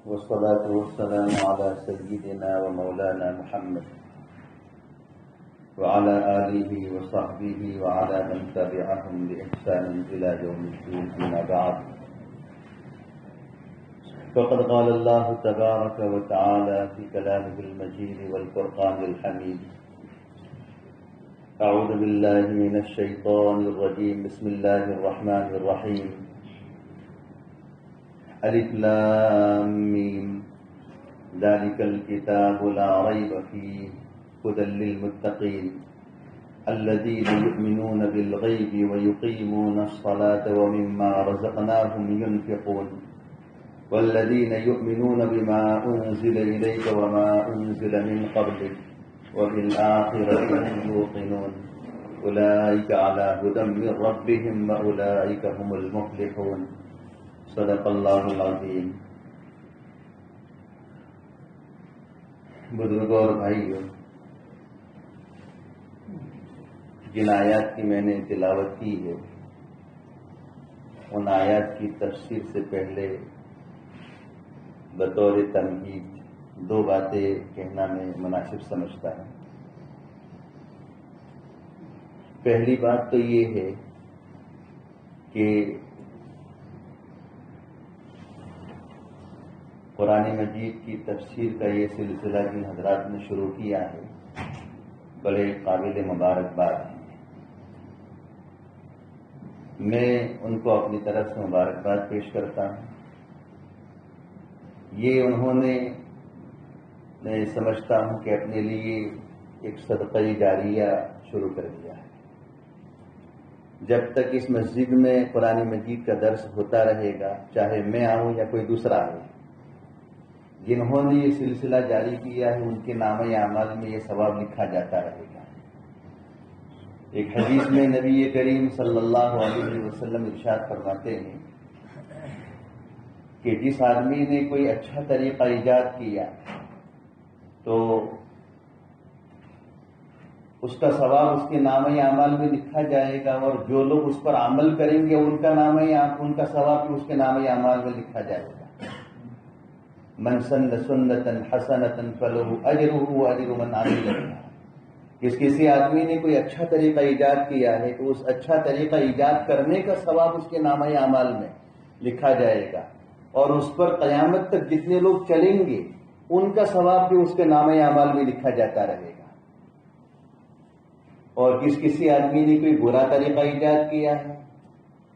والصلاة والسلام على سيدنا ومولانا محمد وعلى آله وصحبه وعلى من تبعهم بإحسان إلى يوم الدين. أما بعد، فقد قال الله تبارك وتعالى في كلامه المجيد والفرقان الحميد: أعوذ بالله من الشيطان الرجيم. بسم الله الرحمن الرحيم. الف لام میم ذلك الكتاب لا ريب فيه هدى للمتقين الذين يؤمنون بالغيب ويقيمون الصلاة ومما رزقناهم ينفقون والذين يؤمنون بما أنزل إليك وما أنزل من قبلك وبالآخرة هم يوقنون أولئك على هدى من ربهم وأولئك هم المفلحون. صدق اللہ العظیم. بزرگوں اور بھائیوں، جن آیات کی میں نے تلاوت کی ہے، ان آیات کی تفسیر سے پہلے بطور تمہید دو باتیں کہنا میں مناسب سمجھتا ہوں. پہلی بات تو یہ ہے کہ قرآن مجید کی تفسیر کا یہ سلسلہ جن حضرات نے شروع کیا ہے، بڑے قابل مبارکباد ہیں. میں ان کو اپنی طرف سے مبارکباد پیش کرتا ہوں. یہ انہوں نے، میں سمجھتا ہوں کہ اپنے لیے ایک صدقہ جاریہ شروع کر دیا ہے. جب تک اس مسجد میں قرآن مجید کا درس ہوتا رہے گا، چاہے میں آؤں یا کوئی دوسرا آئے، جنہوں نے یہ سلسلہ جاری کیا ہے ان کے نامہ اعمال میں یہ ثواب لکھا جاتا رہے گا. ایک حدیث میں نبی کریم صلی اللہ علیہ وسلم ارشاد فرماتے ہیں کہ جس آدمی نے کوئی اچھا طریقہ ایجاد کیا تو اس کا ثواب اس کے نامہ اعمال میں لکھا جائے گا، اور جو لوگ اس پر عمل کریں گے ان کا ثواب بھی اس کے نامہ اعمال میں لکھا جائے گا. من سن سنتا حسنتا فلہ اجرہ واجر من عمل بها. کسی آدمی نے کوئی اچھا طریقہ ایجاد کیا ہے تو اس اچھا طریقہ ایجاد کرنے کا ثواب اس کے نامہ اعمال میں لکھا جائے گا، اور اس پر قیامت تک جتنے لوگ چلیں گے ان کا ثواب بھی اس کے نامہ اعمال میں لکھا جاتا رہے گا. اور کسی آدمی نے کوئی برا طریقہ ایجاد کیا ہے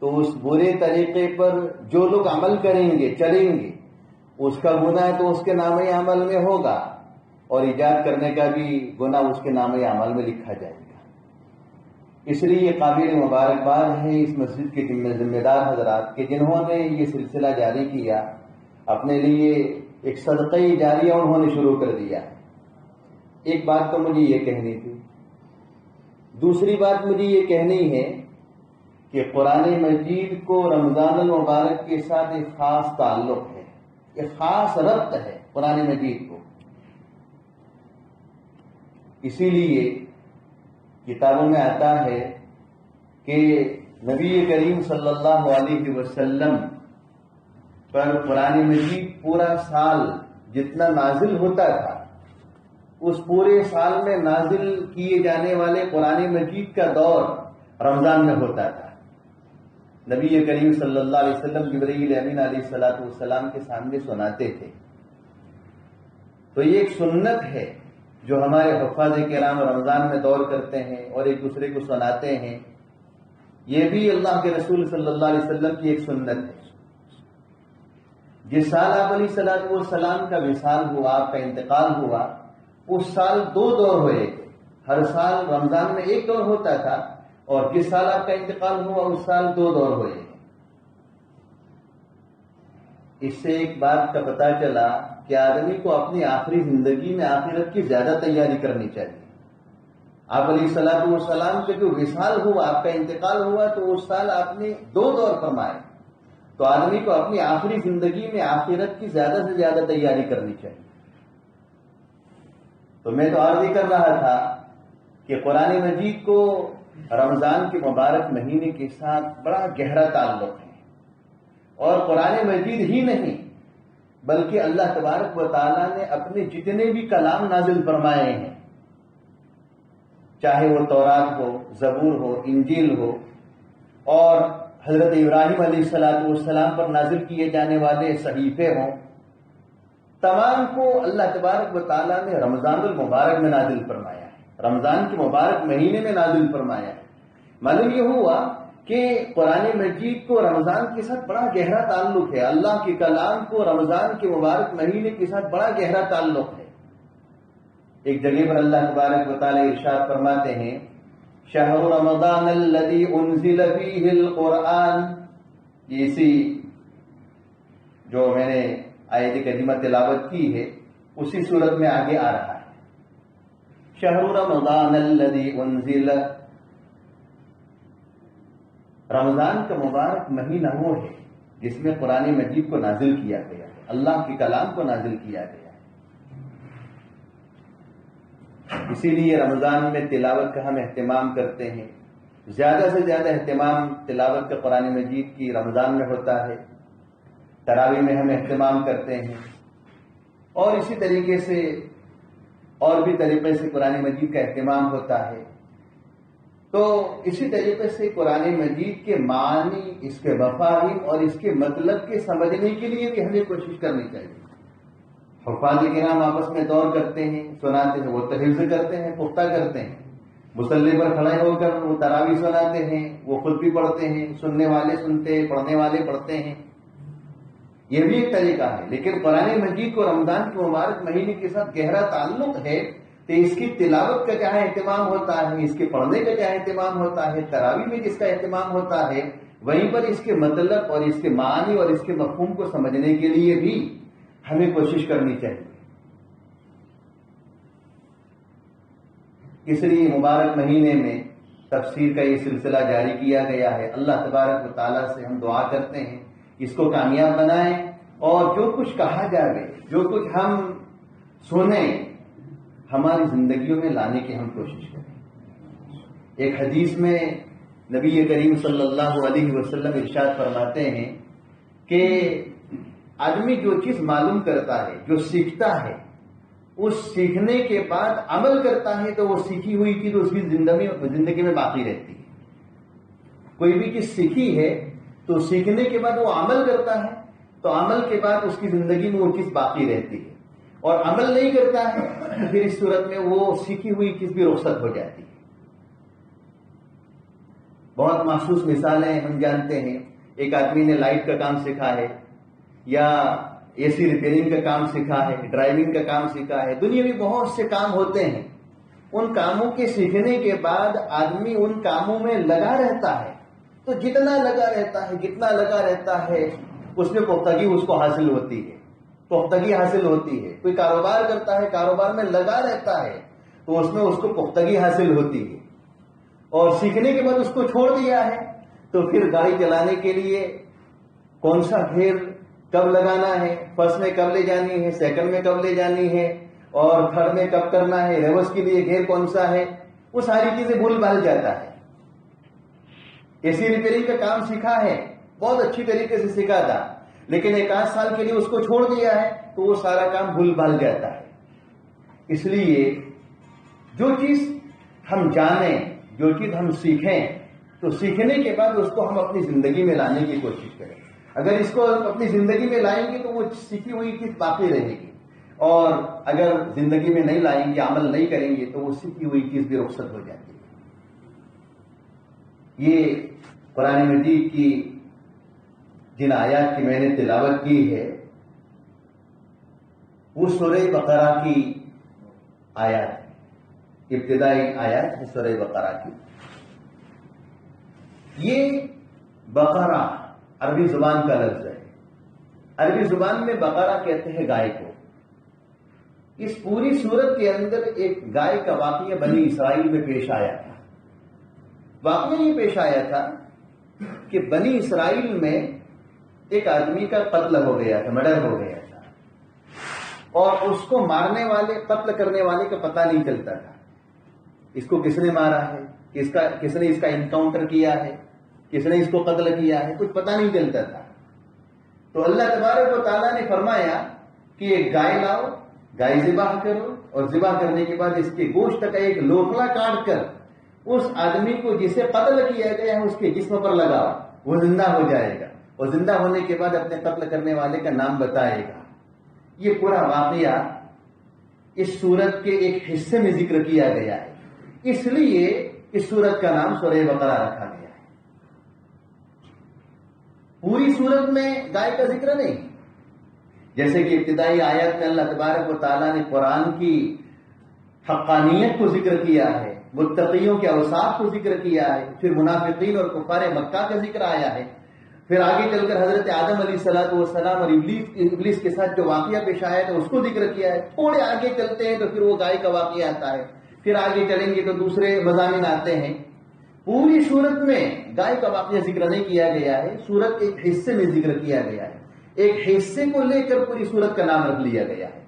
تو اس برے طریقے پر جو لوگ عمل کریں گے، چلیں گے، اس کا گناہ تو اس کے نامہ اعمال میں ہوگا، اور ایجاد کرنے کا بھی گناہ اس کے نامہ اعمال میں لکھا جائے گا. اس لیے یہ قابل مبارکباد ہے اس مسجد کے ذمہ دار حضرات کہ جنہوں نے یہ سلسلہ جاری کیا، اپنے لیے ایک صدقہ جاریہ انہوں نے شروع کر دیا. ایک بات تو مجھے یہ کہنی تھی. دوسری بات مجھے یہ کہنی ہے کہ قرآن مجید کو رمضان المبارک کے ساتھ ایک خاص تعلق ہے، ایک خاص ربط ہے قرآن مجید کو. اسی لیے کتابوں میں آتا ہے کہ نبی کریم صلی اللہ علیہ وسلم پر قرآن مجید پورا سال جتنا نازل ہوتا تھا، اس پورے سال میں نازل کیے جانے والے قرآن مجید کا دور رمضان میں ہوتا تھا. نبی کریم صلی اللہ علیہ وسلم جبرائیل امین علیہ الصلوۃ والسلام کے سامنے سناتے تھے. تو یہ ایک سنت ہے جو ہمارے حفاظ کرام رمضان میں دور کرتے ہیں اور ایک دوسرے کو سناتے ہیں. یہ بھی اللہ کے رسول صلی اللہ علیہ وسلم کی ایک سنت ہے. جس سال آپ علیہ الصلوۃ والسلام کا وصال ہوا، آپ کا انتقال ہوا، اس سال دو دور ہوئے. ہر سال رمضان میں ایک دور ہوتا تھا، اور جس سال آپ کا انتقال ہوا اس سال دو دور ہوئے. اس سے ایک بات کا پتہ چلا کہ آدمی کو اپنی آخری زندگی میں آخرت کی زیادہ تیاری کرنی چاہیے. آپ علیہ الصلوۃ والسلام کا جو وصال ہوا، آپ کا انتقال ہوا، تو اس سال آپ نے دو دور فرمائے. تو آدمی کو اپنی آخری زندگی میں آخرت کی زیادہ سے زیادہ تیاری کرنی چاہیے. تو میں تو عرض کر رہا تھا کہ قرآن مجید کو رمضان کے مبارک مہینے کے ساتھ بڑا گہرا تعلق ہے. اور قرآن مجید ہی نہیں بلکہ اللہ تبارک و تعالیٰ نے اپنے جتنے بھی کلام نازل فرمائے ہیں، چاہے وہ تورات ہو، زبور ہو، انجیل ہو، اور حضرت ابراہیم علیہ السلام پر نازل کیے جانے والے صحیفے ہوں، تمام کو اللہ تبارک و تعالیٰ نے رمضان المبارک میں نازل فرمایا ہے، رمضان کے مبارک مہینے میں نازل فرمایا ہے۔ معلوم یہ ہوا کہ قرآن مجید کو رمضان کے ساتھ بڑا گہرا تعلق ہے، اللہ کے کلام کو رمضان کے مبارک مہینے کے ساتھ بڑا گہرا تعلق ہے۔ ایک جگہ پر اللہ تبارک و تعالیٰ ارشاد فرماتے ہیں، شہر رمضان الذی انزل فیہ القرآن، یہ اسی جو میں نے آیت کریمہ تلاوت کی ہے اسی صورت میں آگے آ رہا ہے، شہر رمضان الذی انزل، رمضان کا مبارک مہینہ وہ ہے جس میں قرآن مجید کو نازل کیا گیا ہے، اللہ کے کلام کو نازل کیا گیا ہے۔ اسی لیے رمضان میں تلاوت کا ہم اہتمام کرتے ہیں، زیادہ سے زیادہ اہتمام تلاوت کا قرآن مجید کی رمضان میں ہوتا ہے، تراویح میں ہم اہتمام کرتے ہیں، اور اسی طریقے سے اور بھی طریقے سے قرآن مجید کا اہتمام ہوتا ہے۔ تو اسی طریقے سے قرآن مجید کے معنی، اس کے مفاہیم اور اس کے مطلب کے سمجھنے کے لیے بھی ہمیں کوشش کرنی چاہیے۔ حفاظ کرام آپس میں دور کرتے ہیں، سناتے ہیں، وہ حفظ کرتے ہیں، پختہ کرتے ہیں، مصلی پر کھڑے ہو کر وہ تراویح سناتے ہیں، وہ خود بھی پڑھتے ہیں، سننے والے سنتے ہیں، پڑھنے والے پڑھتے ہیں، یہ بھی ایک طریقہ ہے۔ لیکن قرآن مجید کو رمضان کے مبارک مہینے کے ساتھ گہرا تعلق ہے، تو اس کی تلاوت کا جہاں اہتمام ہوتا ہے، اس کے پڑھنے کا جہاں اہتمام ہوتا ہے، تراویح میں جس کا اہتمام ہوتا ہے، وہیں پر اس کے مطلب اور اس کے معنی اور اس کے مفہوم کو سمجھنے کے لیے بھی ہمیں کوشش کرنی چاہیے۔ اس لیے مبارک مہینے میں تفسیر کا یہ سلسلہ جاری کیا گیا ہے۔ اللہ تبارک و تعالیٰ سے ہم دعا کرتے ہیں اس کو کامیاب بنائیں، اور جو کچھ کہا جائے، جو کچھ ہم سنیں، ہماری زندگیوں میں لانے کی ہم کوشش کریں۔ ایک حدیث میں نبی کریم صلی اللہ علیہ وسلم ارشاد فرماتے ہیں کہ آدمی جو چیز معلوم کرتا ہے، جو سیکھتا ہے، اس سیکھنے کے بعد عمل کرتا ہے تو وہ سیکھی ہوئی چیز اس کی زندگی میں باقی رہتی ہے۔ کوئی بھی چیز سیکھی ہے تو سیکھنے کے بعد وہ عمل کرتا ہے تو عمل کے بعد اس کی زندگی میں وہ چیز باقی رہتی ہے، اور عمل نہیں کرتا ہے تو پھر اس صورت میں وہ سیکھی ہوئی چیز بھی رخصت ہو جاتی ہے۔ بہت مخصوص مثالیں ہم جانتے ہیں، ایک آدمی نے لائٹ کا کام سیکھا ہے، یا اے سی ریپیئرنگ کا کام سیکھا ہے، ڈرائیونگ کا کام سیکھا ہے، دنیا میں بہت سے کام ہوتے ہیں۔ ان کاموں کے سیکھنے کے بعد آدمی ان کاموں میں لگا رہتا ہے، تو جتنا لگا رہتا ہے، جتنا لگا رہتا ہے، اس میں پختگی اس کو حاصل ہوتی ہے، پختگی حاصل ہوتی ہے۔ کوئی کاروبار کرتا ہے، کاروبار میں لگا رہتا ہے تو اس میں اس کو پختگی حاصل ہوتی ہے، اور سیکھنے کے بعد اس کو چھوڑ دیا ہے تو پھر گاڑی چلانے کے لیے کون سا گیئر کب لگانا ہے، فرسٹ میں کب لے جانی ہے، سیکنڈ میں کب لے جانی ہے، اور تھرڈ میں کب کرنا ہے، ریورس کے لیے گیئر کون سا ہے، وہ ساری چیزیں بھول بھال جاتا ہے۔ اے سی ریپیئرنگ کا کام سیکھا ہے، بہت اچھی طریقے سے سیکھا تھا، لیکن 1 سال کے لیے اس کو چھوڑ دیا ہے تو وہ سارا کام بھول بھال جاتا ہے۔ اس لیے جو چیز ہم جانیں، جو چیز ہم سیکھیں، تو سیکھنے کے بعد اس کو ہم اپنی زندگی میں لانے کی کوشش کریں۔ اگر اس کو اپنی زندگی میں لائیں گے تو وہ سیکھی ہوئی چیز باقی رہے گی، اور اگر زندگی میں نہیں لائیں گے، عمل نہیں کریں گے تو وہ سیکھی ہوئی چیز بھی رخصت ہو جاتی ہے۔ یہ قرآن مجید کی جن آیات کی میں نے تلاوت کی ہے وہ سورہ بقرہ کی آیات ہے، ابتدائی آیات ہے سورہ بقرہ کی۔ یہ بقرہ عربی زبان کا لفظ ہے، عربی زبان میں بقرہ کہتے ہیں گائے کو۔ اس پوری صورت کے اندر ایک گائے کا واقعہ بنی اسرائیل میں پیش آیا تھا۔ واقعہ یہ پیش آیا تھا کہ بنی اسرائیل میں ایک آدمی کا قتل ہو گیا تھا، مرڈر ہو گیا تھا، اور اس کو مارنے والے، قتل کرنے والے کا پتہ نہیں چلتا تھا، اس کو کس نے مارا ہے، کس نے اس کا انکاؤنٹر کیا ہے، کس نے اس کو قتل کیا ہے، کچھ پتہ نہیں چلتا تھا۔ تو اللہ تبارک و تعالیٰ نے فرمایا کہ ایک گائے لاؤ، گائے ذبح کرو، اور ذبح کرنے کے بعد اس کے گوشت کا ایک لوکھلا کاٹ کر اس آدمی کو جسے قتل کیا گیا ہے اس کے جسم پر لگاؤ، وہ زندہ ہو جائے گا، اور زندہ ہونے کے بعد اپنے قتل کرنے والے کا نام بتائے گا۔ یہ پورا واقعہ اس سورت کے ایک حصے میں ذکر کیا گیا ہے، اس لیے اس سورت کا نام سورہ بقرہ رکھا گیا ہے۔ پوری سورت میں گائے کا ذکر نہیں، جیسے کہ ابتدائی آیات میں اللہ تبارک و تعالیٰ نے قرآن کی حقانیت کو ذکر کیا ہے، متقیوں کے اوصاف کو ذکر کیا ہے، پھر منافقین اور کفار مکہ کا ذکر آیا ہے، پھر آگے چل کر حضرت آدم علیہ السلام اور ابلیس کے ساتھ جو واقعہ پیش آیا تھا اس کو ذکر کیا ہے۔ تھوڑے آگے چلتے ہیں تو پھر وہ گائے کا واقعہ آتا ہے، پھر آگے چلیں گے تو دوسرے مضامین آتے ہیں۔ پوری سورت میں گائے کا واقعہ ذکر نہیں کیا گیا ہے، سورت ایک حصے میں ذکر کیا گیا ہے، ایک حصے کو لے کر پوری سورت کا نام رکھ لیا گیا ہے۔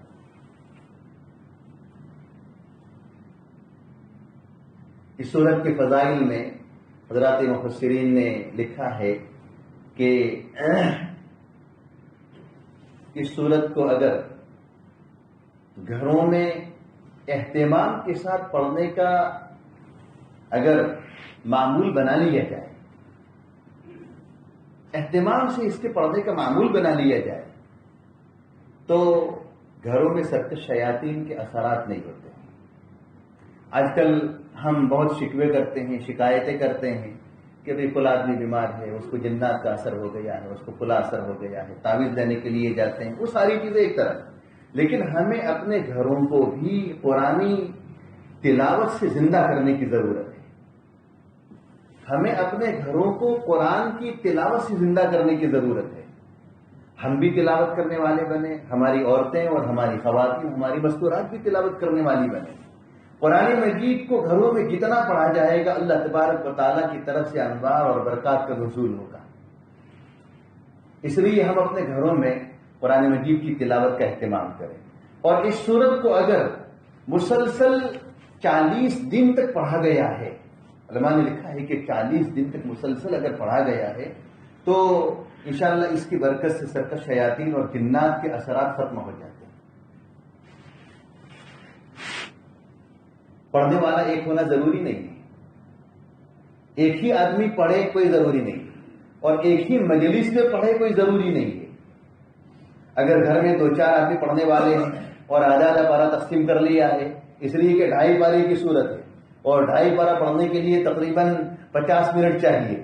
اس سورت کے فضائل میں حضرات مفسرین نے لکھا ہے کہ اس سورت کو اگر گھروں میں اہتمام کے ساتھ پڑھنے کا اگر معمول بنا لیا جائے، اہتمام سے اس کے پڑھنے کا معمول بنا لیا جائے تو گھروں میں سرکش شیاطین کے اثرات نہیں ہوتے۔ آج کل ہم بہت شکوے کرتے ہیں، شکایتیں کرتے ہیں کہ بھئی فلاں آدمی بیمار ہے، اس کو جنات کا اثر ہو گیا ہے، اس کو فلاں اثر ہو گیا ہے، تعویذ لینے کے لیے جاتے ہیں، وہ ساری چیزیں ایک طرف، لیکن ہمیں اپنے گھروں کو بھی قرآنی تلاوت سے زندہ کرنے کی ضرورت ہے۔ ہمیں اپنے گھروں کو قرآن کی تلاوت سے زندہ کرنے کی ضرورت ہے۔ ہم بھی تلاوت کرنے والے بنے، ہماری عورتیں اور ہماری خواتین، ہماری مستورات بھی تلاوت کرنے والی بنے۔ قرآن مجید کو گھروں میں جتنا پڑھا جائے گا اللہ تبارک و تعالیٰ کی طرف سے انوار اور برکات کا نزول ہوگا۔ اس لیے ہم اپنے گھروں میں قرآن مجید کی تلاوت کا اہتمام کریں، اور اس سورت کو اگر مسلسل 40 دن تک پڑھا گیا ہے، علماء نے لکھا ہے کہ 40 دن تک مسلسل اگر پڑھا گیا ہے تو انشاءاللہ اس کی برکت سے سرکش شیاطین اور جنات کے اثرات ختم ہو جاتے ہیں۔ پڑھنے والا ایک ہونا ضروری نہیں ہے، ایک ہی آدمی پڑھے کوئی ضروری نہیں ہے، اور ایک ہی مجلس میں پڑھے کوئی ضروری نہیں ہے۔ اگر گھر میں 2-4 آدمی پڑھنے والے ہیں اور آدھا پارہ تقسیم کر لیا ہے، اس لیے کہ 2.5 پارے کی صورت ہے اور 2.5 پارہ پڑھنے کے لیے تقریباً 50 منٹ چاہیے،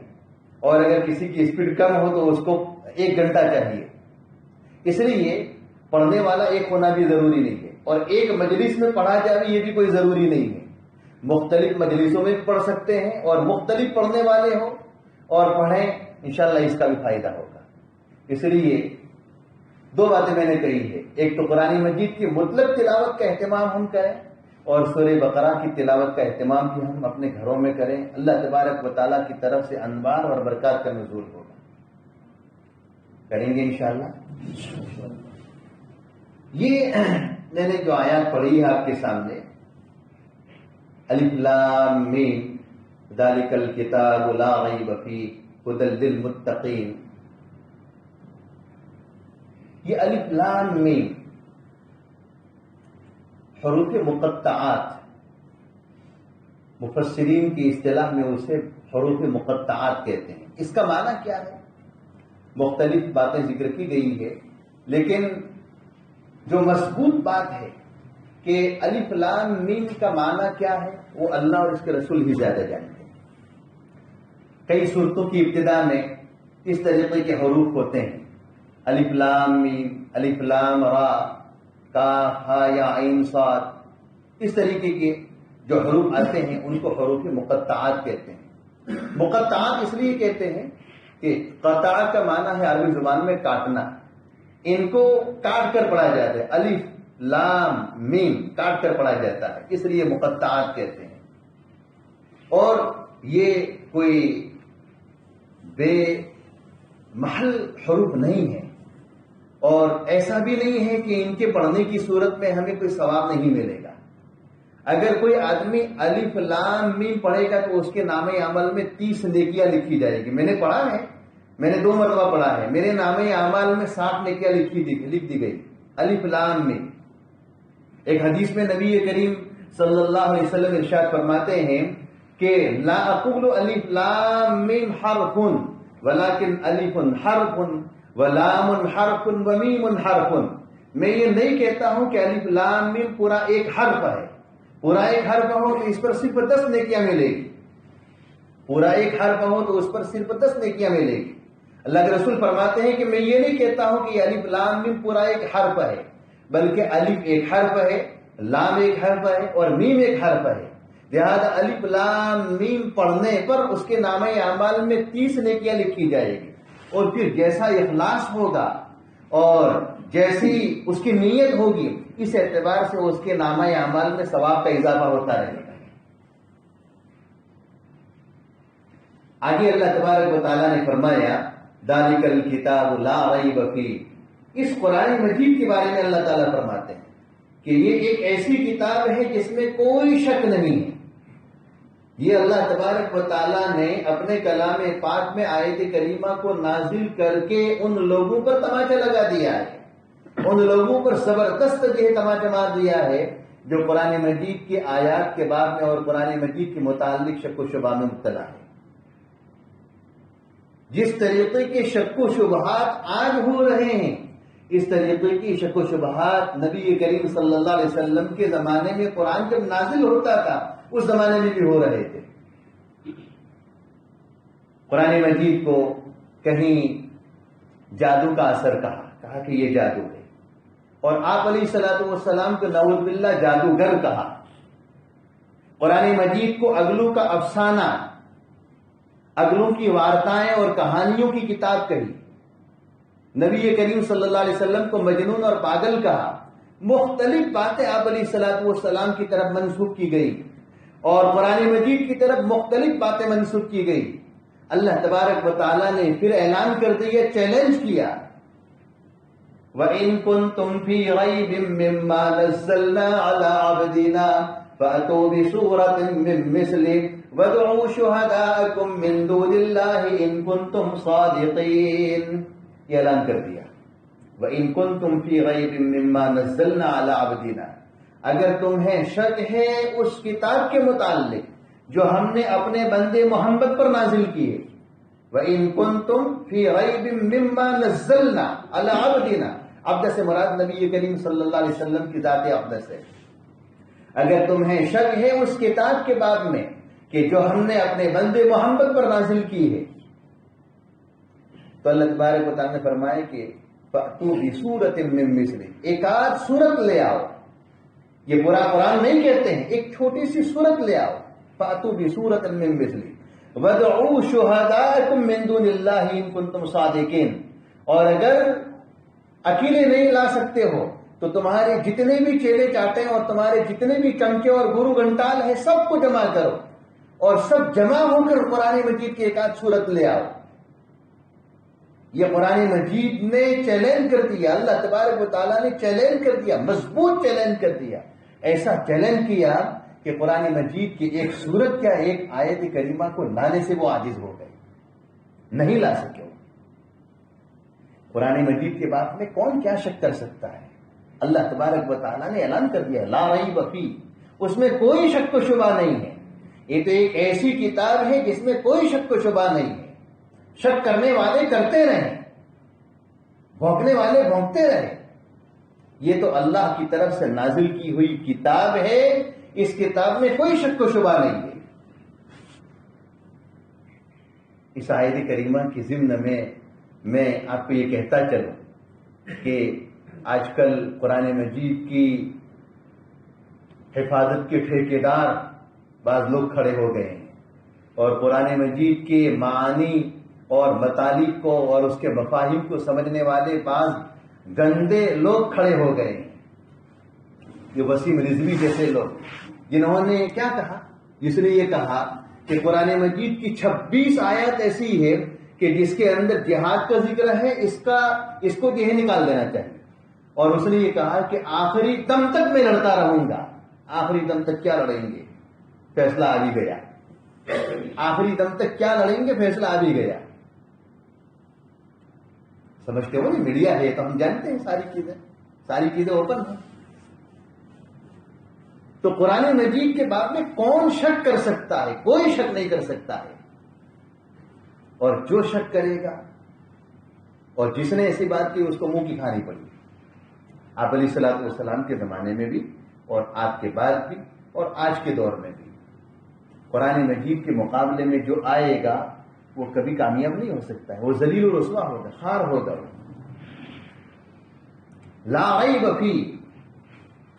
اور اگر کسی کی اسپیڈ کم ہو تو اس کو 1 گھنٹہ چاہیے، اس لیے پڑھنے والا ایک ہونا بھی ضروری نہیں ہے، اور ایک مجلس میں پڑھا جائے یہ بھی کوئی ضروری نہیں ہے۔ مختلف مجلسوں میں پڑھ سکتے ہیں اور مختلف پڑھنے والے ہوں اور پڑھیں، انشاءاللہ اس کا بھی فائدہ ہوگا۔ اس لیے 2 باتیں میں نے کہی ہے، ایک تو قرآن مجید کی مطلق تلاوت کا اہتمام ہم کریں، اور سورہ بقرہ کی تلاوت کا اہتمام بھی ہم اپنے گھروں میں کریں، اللہ تبارک و تعالیٰ کی طرف سے انوار اور برکات کا نزول ہوگا۔ کریں گے انشاءاللہ۔ یہ میں نے جو آیات پڑھی ہے آپ کے سامنے، الف لام میم ذالک الکتاب لا ریب فیہ ھدی للمتقین، یہ الف لام میم حروف مقطعات، مفسرین کی اصطلاح میں اسے حروف مقطعات کہتے ہیں۔ اس کا معنی کیا ہے؟ مختلف باتیں ذکر کی گئی ہے، لیکن جو مضبوط بات ہے کہ الف لام میم کا معنی کیا ہے وہ اللہ اور اس کے رسول ہی زیادہ جانتے ہیں۔ کئی صورتوں کی ابتدا میں اس طریقے کے حروف ہوتے ہیں، الف لام میم، الف لام را، کاف ہا یا عین صاد، اس طریقے کے جو حروف آتے ہیں ان کو حروف مقطعات کہتے ہیں۔ مقطعات اس لیے کہتے ہیں کہ قطع کا معنی ہے عربی زبان میں کاٹنا، ان کو کاٹ کر پڑھا جاتا ہے، الف لام میم کاٹ کر پڑھا جاتا ہے، اس لیے مقطعات کہتے ہیں۔ اور یہ کوئی بے محل حروف نہیں ہے، اور ایسا بھی نہیں ہے کہ ان کے پڑھنے کی صورت میں ہمیں کوئی ثواب نہیں ملے گا۔ اگر کوئی آدمی الف لام میم پڑھے گا تو اس کے نام عمل میں 30 نیکیاں لکھی جائے گی۔ میں نے پڑھا ہے، میں نے 2 مرتبہ پڑھا ہے، میرے نام اعمال میں 60 نیکیاں لکھ دی گئی، الف لام میم. ایک حدیث میں نبی کریم صلی اللہ علیہ وسلم ارشاد فرماتے ہیں کہ لا اقول الف لام میم حرف ولکن الف حرف ولام حرف ومیم حرف. میں یہ نہیں کہتا ہوں کہ الف لام میم پورا ایک حرف ہے. پورا ایک حرف ہو تو اس پر صرف 10 نیکیاں ملے گی. پورا ایک حرف ہو تو اس پر صرف 10 نیکیاں ملے گی. اللہ کے رسول فرماتے ہیں کہ میں یہ نہیں کہتا ہوں کہ الف لام میم پورا ایک حرف ہے، بلکہ الف ایک حرف ہے، لام ایک حرف ہے اور میم ایک حرف ہے. لہذا الف لام میم پڑھنے پر اس کے نامہ اعمال میں 30 نیکیاں لکھی جائے گی. اور پھر جیسا اخلاص ہوگا اور جیسی اس کی نیت ہوگی، اس اعتبار سے اس کے نامہ اعمال میں ثواب کا اضافہ ہوتا رہے گا. آگے اللہ تبارک و تعالیٰ نے فرمایا ذالک الکتاب لا ریب فیہ. اس قرآن مجید کے بارے میں اللہ تعالیٰ فرماتے ہیں کہ یہ ایک ایسی کتاب ہے جس میں کوئی شک نہیں ہے. یہ اللہ تبارک و تعالیٰ نے اپنے کلام پاک میں آیت کریمہ کو نازل کر کے ان لوگوں پر تماچا لگا دیا ہے، ان لوگوں پر زبردست یہ تماچا مار دیا ہے جو قرآن مجید کی آیات کے بارے میں اور قرآن مجید کے متعلق شک و شبہ میں مبتلا ہے. جس طریقے کے شک و شبہات آج ہو رہے ہیں، اس طریقے کی شک و شبہات نبی کریم صلی اللہ علیہ وسلم کے زمانے میں قرآن جب نازل ہوتا تھا اس زمانے میں بھی ہو رہے تھے. قرآن مجید کو کہیں جادو کا اثر کہا کہ یہ جادو ہے، اور آپ علیہ الصلوۃ والسلام کو نعوذ باللہ جادوگر کہا. قرآن مجید کو اگلوں کا افسانہ، اگلوں کی وارتائیں اور کہانیوں کی کتاب کہی. نبی کریم صلی اللہ علیہ وسلم کو مجنون اور پاگل کہا. مختلف باتیں آپ علیہ الصلوۃ والسلام کی طرف منسوب کی گئی اور قرآن مجید کی طرف مختلف باتیں منسوب کی گئی. اللہ تبارک و تعالیٰ نے پھر اعلان کر دیا، چیلنج کیا، وَإِن كُنتُمْ فِي رَيْبٍ مِّمَّا نَزَّلْنَا عَلَىٰ عَبْدِنَا فَأْتُوا بِسُورَةٍ مِّن مِّثْلِهِ وَادْعُوا شُهَدَاءَكُم مِّن دُونِ اللَّهِ إِن كُنتُمْ صَادِقِينَ. یہ اعلان کر دیا وَإِن كُنتُمْ فِي رَيْبٍ مِّمَّا نَزَّلْنَا عَلَىٰ عَبْدِنَا. اگر تمہیں شک ہے اس کتاب کے متعلق جو ہم نے اپنے بندے محمد پر نازل کی ہے، وَإِن كُنتُمْ فِي رَيْبٍ مِّمَّا نَزَّلْنَا عَلَىٰ عَبْدِنَا. عبد سے مراد نبی کریم صلی اللہ علیہ وسلم کی ذات اقدس ہے. اگر تمہیں شک ہے اس کتاب کے باب میں کہ جو ہم نے اپنے بندے محمد پر نازل کی ہے، تو اللہ تبارک و تعالیٰ نے فرمایا کہ فَأْتُوا بِسُورَةٍ مِّن مِّثْلِهِ. ایک آدھ سورت لے آؤ. یہ پورا قرآن نہیں کہتے ہیں، ایک چھوٹی سی سورت لے آؤ. فَأْتُوا بِسُورَةٍ مِّن مِّثْلِهِ وَادْعُوا شُهَدَاءَكُم مِّن دُونِ اللَّهِ إِن كُنتُمْ صَادِقِينَ. اور اگر اکیلے نہیں لا سکتے ہو تو تمہارے جتنے بھی چیلے چاٹے اور تمہارے جتنے بھی چمچے اور گرو گھنٹال ہیں سب کو جمع کرو اور سب جمع ہو کر قرآن مجید کی ایک آدھ سورت لے آؤ. یہ قرآن مجید نے چیلنج کر دیا، اللہ تبارک و تعالیٰ نے چیلنج کر دیا، مضبوط چیلنج کر دیا. ایسا چیلنج کیا کہ قرآن مجید کی ایک سورت کیا ایک آیت کریمہ کو لانے سے وہ عاجز ہو گئے، نہیں لا سکے. قرآن مجید کے بات میں کون کیا شک کر سکتا ہے؟ اللہ تبارک و تعالیٰ نے اعلان کر دیا لا ریب فیہ، اس میں کوئی شک و شبہ نہیں ہے. یہ تو ایک ایسی کتاب ہے جس میں کوئی شک و شبہ نہیں ہے. شک کرنے والے کرتے رہیں، بھونکنے والے بھونکتے رہیں. یہ تو اللہ کی طرف سے نازل کی ہوئی کتاب ہے، اس کتاب میں کوئی شک و شبہ نہیں ہے. اس آیت کریمہ کی ضمن میں آپ کو یہ کہتا چلوں کہ آج کل قرآن مجید کی حفاظت کے ٹھیکیدار بعض لوگ کھڑے ہو گئے ہیں اور قرآن مجید کے معانی اور مطالب کو اور اس کے مفاہیم کو سمجھنے والے بعض گندے لوگ کھڑے ہو گئے ہیں. یہ وسیم رضوی جیسے لوگ جنہوں نے کیا کہا، جس نے یہ کہا کہ قرآن مجید کی 26 آیات ایسی ہے کہ جس کے اندر جہاد کا ذکر ہے، اس کو یہ نکال دینا چاہیے. اور اس نے یہ کہا کہ آخری دم تک میں لڑتا رہوں گا. آخری دم تک کیا لڑیں گے؟ فیصلہ آ بھی گیا. آخری دم تک کیا لڑیں گے؟ فیصلہ آ بھی گیا. سمجھتے ہو نا، میڈیا ہے تو ہم جانتے ہیں ساری چیزیں. ساری چیزیں اوپن ہیں. تو قرآن مجید کے باب میں کون شک کر سکتا ہے؟ کوئی شک نہیں کر سکتا ہے. اور جو شک کرے گا اور جس نے ایسی بات کی اس کو منہ کی کھانی پڑی. آپ علیہ الصلوۃ والسلام کے زمانے میں بھی اور آپ کے بعد بھی اور آج کے دور میں بھی قرآن مجید کے مقابلے میں جو آئے گا وہ کبھی کامیاب نہیں ہو سکتا ہے. وہ ذلیل و رسوا ہوگا، خار ہوگا. لا ریب فی،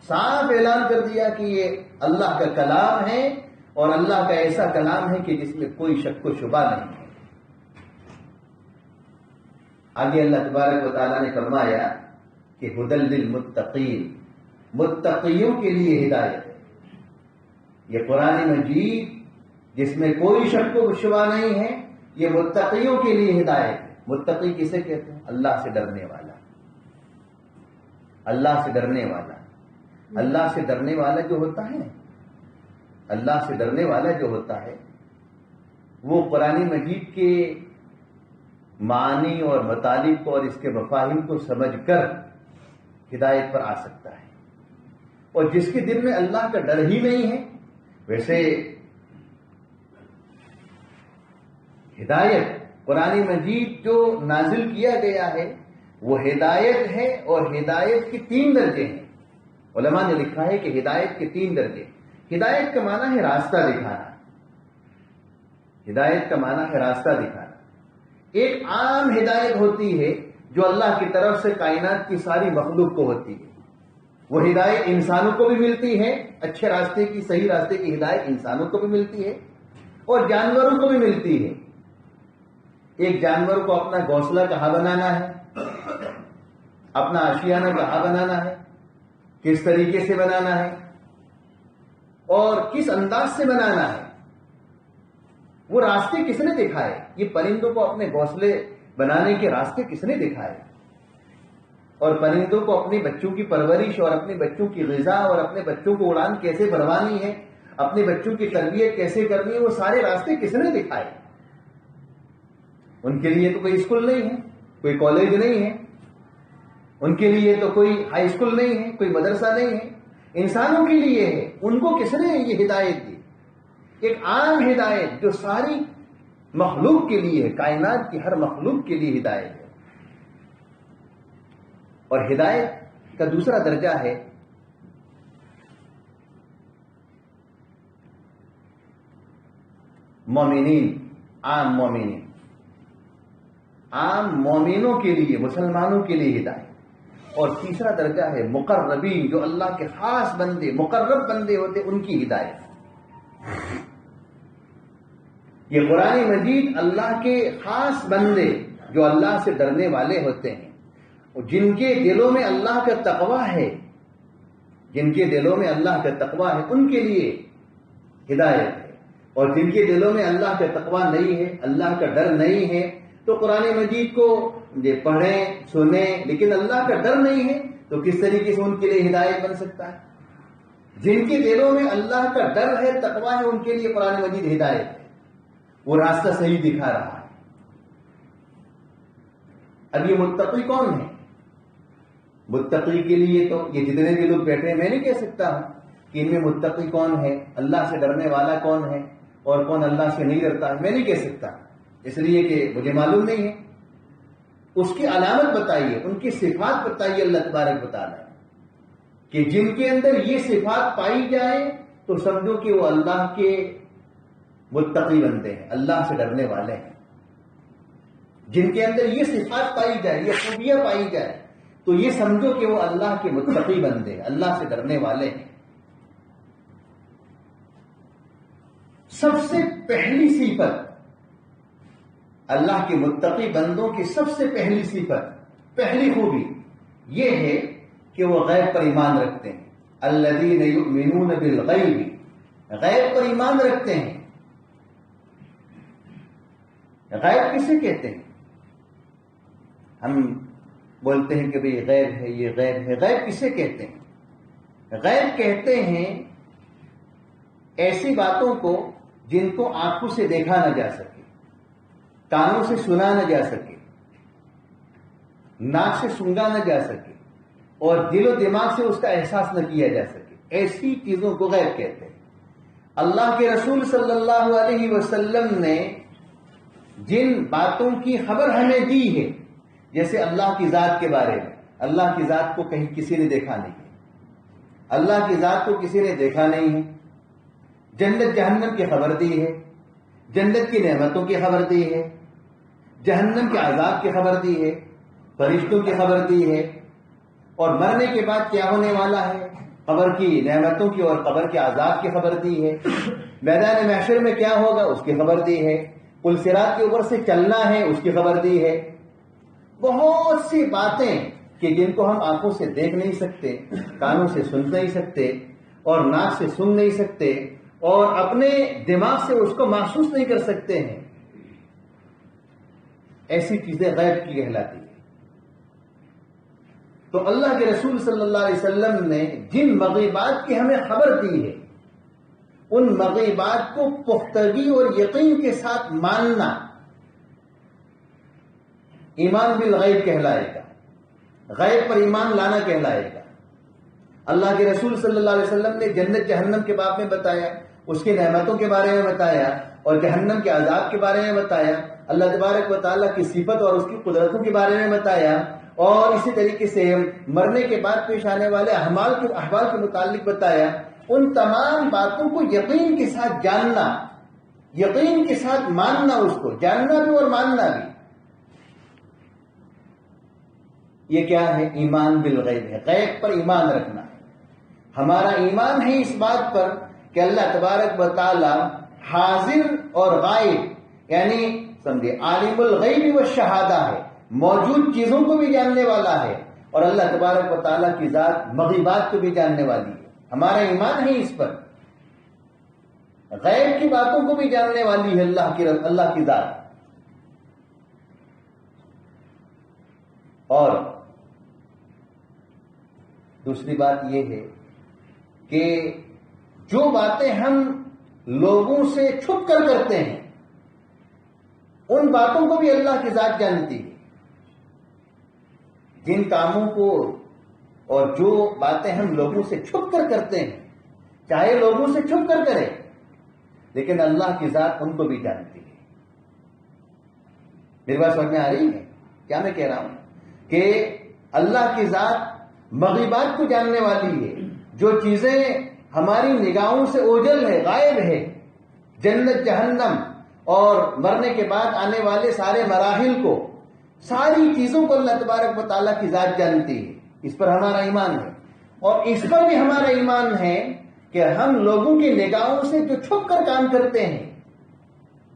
صاف اعلان کر دیا کہ یہ اللہ کا کلام ہے اور اللہ کا ایسا کلام ہے کہ جس میں کوئی شک و شبہ نہیں ہے. آگے اللہ تبارک و تعالیٰ نے فرمایا کہ ھدی للمتقین، متقیوں کے لیے ہدایت ہے. یہ قرآن مجید جس میں کوئی شک و شبہ نہیں ہے، یہ متقیوں کے لیے ہدایت ہے. متقی کسے کہتے ہیں؟ اللہ سے ڈرنے والا. اللہ سے ڈرنے والا. اللہ سے ڈرنے والا جو ہوتا ہے، اللہ سے ڈرنے والا جو ہوتا ہے وہ قرآن مجید کے معنی اور مطالب کو اور اس کے مفاہیم کو سمجھ کر ہدایت پر آ سکتا ہے. اور جس کے دل میں اللہ کا ڈر ہی نہیں ہے، ویسے ہدایت قرآن مجید جو نازل کیا گیا ہے وہ ہدایت ہے. اور ہدایت کے 3 درجے ہیں. علماء نے لکھا ہے کہ ہدایت کے 3 درجے. ہدایت کا معنی ہے راستہ دکھانا. ہدایت کا معنی ہے راستہ دکھانا. ایک عام ہدایت ہوتی ہے جو اللہ کی طرف سے کائنات کی ساری مخلوق کو ہوتی ہے. وہ ہدایت انسانوں کو بھی ملتی ہے، اچھے راستے کی، صحیح راستے کی ہدایت انسانوں کو بھی ملتی ہے اور جانوروں کو بھی ملتی ہے. ایک جانور کو اپنا گھونسلہ کہاں بنانا ہے، اپنا آشیانہ کہاں بنانا ہے، کس طریقے سے بنانا ہے اور کس انداز سے بنانا ہے، وہ راستے کس نے دکھائے؟ یہ پرندوں کو اپنے گھونسلے بنانے کے راستے کس نے دکھائے؟ اور پرندوں کو اپنے بچوں کی پرورش اور اپنے بچوں کی غذا اور اپنے بچوں کو اڑان کیسے بھروانی ہے، اپنے بچوں کی تربیت کیسے کرنی ہے، وہ سارے راستے کس نے دکھائے؟ ان کے لیے تو کوئی اسکول نہیں ہے، کوئی کالج نہیں ہے، ان کے لیے تو کوئی ہائی اسکول نہیں ہے، کوئی مدرسہ نہیں ہے. انسانوں کے لیے ہے. ان کو کس نے یہ ہدایت دی؟ ایک عام ہدایت جو ساری مخلوق کے لیے ہے، کائنات کی ہر مخلوق کے لیے ہدایت ہے. اور ہدایت کا دوسرا درجہ ہے مومنین، عام مومنین، عام مومنوں کے لیے، مسلمانوں کے لیے ہدایت. اور تیسرا درجہ ہے مقربین، جو اللہ کے خاص بندے، مقرب بندے ہوتے، ان کی ہدایت. یہ قرآن مجید اللہ کے خاص بندے جو اللہ سے ڈرنے والے ہوتے ہیں، جن کے دلوں میں اللہ کا تقوی ہے، جن کے دلوں میں اللہ کا تقوی ہے، ان کے لیے ہدایت ہے. اور جن کے دلوں میں اللہ کا تقوی نہیں ہے، اللہ کا ڈر نہیں ہے، تو قرآن مجید کو پڑھیں سنیں لیکن اللہ کا ڈر نہیں ہے تو کس طریقے سے ان کے لیے ہدایت بن سکتا ہے؟ جن کے دلوں میں اللہ کا ڈر ہے، تقوی ہے، ان کے لیے قرآن مجید ہدایت ہے، وہ راستہ صحیح دکھا رہا ہے. اب یہ متقی کون ہے؟ متقی کے لیے تو یہ جتنے بھی لوگ بیٹھے ہیں، میں نہیں کہہ سکتا ہوں کہ ان میں متقی کون ہے، اللہ سے ڈرنے والا کون ہے اور کون اللہ سے نہیں ڈرتا ہے. میں نہیں کہہ سکتا، اس لیے کہ مجھے معلوم نہیں ہے. اس کی علامت بتائیے، ان کی صفات بتائیے. اللہ تبارک بتا رہا ہے کہ جن کے اندر یہ صفات پائی جائے تو سمجھو کہ وہ اللہ کے متقی بنتے ہیں، اللہ سے ڈرنے والے ہیں. جن کے اندر یہ صفات پائی جائے، یہ خوبیاں پائی جائے تو یہ سمجھو کہ وہ اللہ کے متقی بندے ہیں، اللہ سے ڈرنے والے ہیں. سب سے پہلی صفت اللہ کے متقی بندوں کی، سب سے پہلی صفت، پہلی خوبی یہ ہے کہ وہ غیب پر ایمان رکھتے ہیں. الذین یؤمنون بالغیب، غیب پر ایمان رکھتے ہیں. غیب کسے کہتے ہیں؟ ہم بولتے ہیں کہ بھئی غیب ہے، یہ غیب ہے. غیب کسے کہتے ہیں؟ غیب کہتے ہیں ایسی باتوں کو جن کو آنکھوں سے دیکھا نہ جا سکے، کانوں سے سنا نہ جا سکے، ناک سے سونگا نہ جا سکے، اور دل و دماغ سے اس کا احساس نہ کیا جا سکے، ایسی چیزوں کو غیب کہتے ہیں۔ اللہ کے رسول صلی اللہ علیہ وسلم نے جن باتوں کی خبر ہمیں دی ہے، جیسے اللہ کی ذات کے بارے میں، اللہ کی ذات کو کہیں کسی نے دیکھا نہیں ہے، اللہ کی ذات کو کسی نے دیکھا نہیں ہے، جنت جہنم کی خبر دی ہے، جنت کی نعمتوں کی خبر دی ہے، جہنم کے عذاب کی خبر دی ہے، فرشتوں کی خبر دی ہے، اور مرنے کے بعد کیا ہونے والا ہے، قبر کی نعمتوں کی اور قبر کے عذاب کی خبر دی ہے، میدان محشر میں کیا ہوگا اس کی خبر دی ہے، پل صراط کے اوپر سے چلنا ہے اس کی خبر دی ہے۔ بہت سی باتیں کہ جن کو ہم آنکھوں سے دیکھ نہیں سکتے، کانوں سے سن نہیں سکتے، اور ناک سے سن نہیں سکتے، اور اپنے دماغ سے اس کو محسوس نہیں کر سکتے ہیں، ایسی چیزیں غیب کی کہلاتی ہیں۔ تو اللہ کے رسول صلی اللہ علیہ وسلم نے جن مغیبات کی ہمیں خبر دی ہے، ان مغیبات کو پختگی اور یقین کے ساتھ ماننا ایمان بالغیب کہلائے گا، غیب پر ایمان لانا کہلائے گا۔ اللہ کے رسول صلی اللہ علیہ وسلم نے جنت جہنم کے باب میں بتایا، اس کے نعمتوں کے بارے میں بتایا، اور جہنم کے عذاب کے بارے میں بتایا، اللہ تبارک و تعالیٰ کی صفت اور اس کی قدرتوں کے بارے میں بتایا، اور اسی طریقے سے مرنے کے بعد پیش آنے والے احوال کے متعلق بتایا۔ ان تمام باتوں کو یقین کے ساتھ جاننا، یقین کے ساتھ ماننا، اس کو جاننا بھی اور ماننا بھی، یہ کیا ہے؟ ایمان بالغیب ہے، غیب پر ایمان رکھنا ہے۔ ہمارا ایمان ہے اس بات پر کہ اللہ تبارک و تعالی حاضر اور غائب، یعنی سمجھے عالم الغیب والشہادہ ہے، موجود چیزوں کو بھی جاننے والا ہے، اور اللہ تبارک و تعالیٰ کی ذات مغیبات کو بھی جاننے والی ہے۔ ہمارا ایمان ہے اس پر، غیب کی باتوں کو بھی جاننے والی ہے اللہ کی ذات۔ اور دوسری بات یہ ہے کہ جو باتیں ہم لوگوں سے چھپ کر کرتے ہیں، ان باتوں کو بھی اللہ کی ذات جانتی ہے۔ جن کاموں کو اور جو باتیں ہم لوگوں سے چھپ کر کرتے ہیں، چاہے لوگوں سے چھپ کر کریں، لیکن اللہ کی ذات ان کو بھی جانتی ہے۔ میری بات سمجھ میں آ رہی ہے کیا میں کہہ رہا ہوں؟ کہ اللہ کی ذات مغیبات کو جاننے والی ہے، جو چیزیں ہماری نگاہوں سے اوجھل ہے، غائب ہے، جنت جہنم اور مرنے کے بعد آنے والے سارے مراحل کو، ساری چیزوں کو اللہ تبارک و تعالیٰ کی ذات جانتی ہے۔ اس پر ہمارا ایمان ہے، اور اس پر بھی ہمارا ایمان ہے کہ ہم لوگوں کی نگاہوں سے جو چھپ کر کام کرتے ہیں،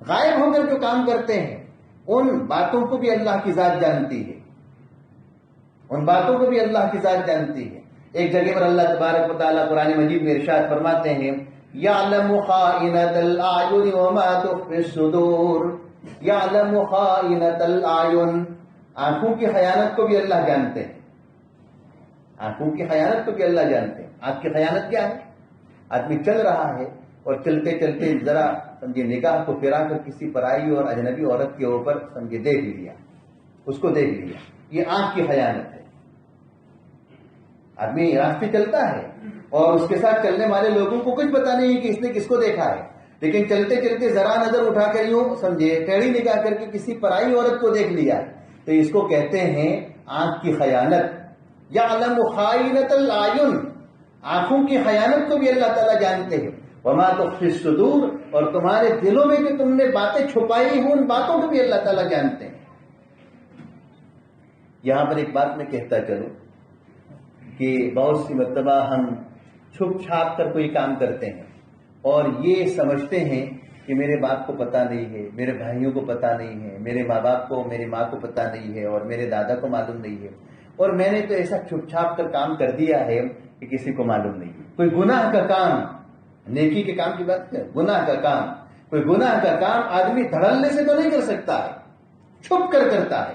غائب ہو کر جو کام کرتے ہیں، ان باتوں کو بھی اللہ کی ذات جانتی ہے، ان باتوں کو بھی اللہ کی ذات جانتی ہے۔ ایک جگہ پر اللہ تبارک و تعالیٰ قرآن مجید میں ارشاد فرماتے ہیں، یعلم خائنۃ الاعین وما تخفی الصدور، یعلم خائنۃ الاعین، آنکھوں کی خیانت کو بھی اللہ جانتے ہیں، آنکھوں کی خیانت کو بھی اللہ جانتے ہیں۔ آنکھ کی خیانت کیا ہے؟ آدمی چل رہا ہے اور چلتے چلتے ذرا سمجھے نگاہ کو پھرا کر کسی پرائی اور اجنبی عورت کے اوپر سمجھے دیکھ لیا، اس کو دیکھ لیا، یہ آنکھ کی خیانت ہے۔ آدمی راستے چلتا ہے اور اس کے ساتھ چلنے والے لوگوں کو کچھ پتا نہیں ہے کہ اس نے کس کو دیکھا ہے، لیکن چلتے چلتے ذرا نظر اٹھا کر یوں سمجھے ٹیڑھی نگاہ کر کے کسی پرائی عورت کو دیکھ لیا، تو اس کو کہتے ہیں آنکھ کی خیانت۔ یعلم خائنۃ الاعین، آنکھوں کی خیانت کو بھی اللہ تعالیٰ جانتے ہیں۔ وما تخفی الصدور، اور تمہارے دلوں میں جو تم نے باتیں چھپائی ہوں، ان باتوں کو بھی اللہ تعالیٰ جانتے ہیں۔ یہاں پر ایک بات میں کہتا چلوں کہ بہت سی مرتبہ ہم چھپ چھاپ کر کوئی کام کرتے ہیں اور یہ سمجھتے ہیں کہ میرے باپ کو پتہ نہیں ہے، میرے بھائیوں کو پتہ نہیں ہے، میرے ماں باپ کو، میری ماں کو پتہ نہیں ہے، اور میرے دادا کو معلوم نہیں ہے، اور میں نے تو ایسا چھپ چھاپ کر کام کر دیا ہے کہ کسی کو معلوم نہیں ہے۔ کوئی گناہ کا کام، نیکی کے کام کی بات ہے، گناہ کا کام، کوئی گناہ کا کام آدمی دھڑلنے سے تو نہیں کر سکتا ہے، چھپ کر کرتا ہے،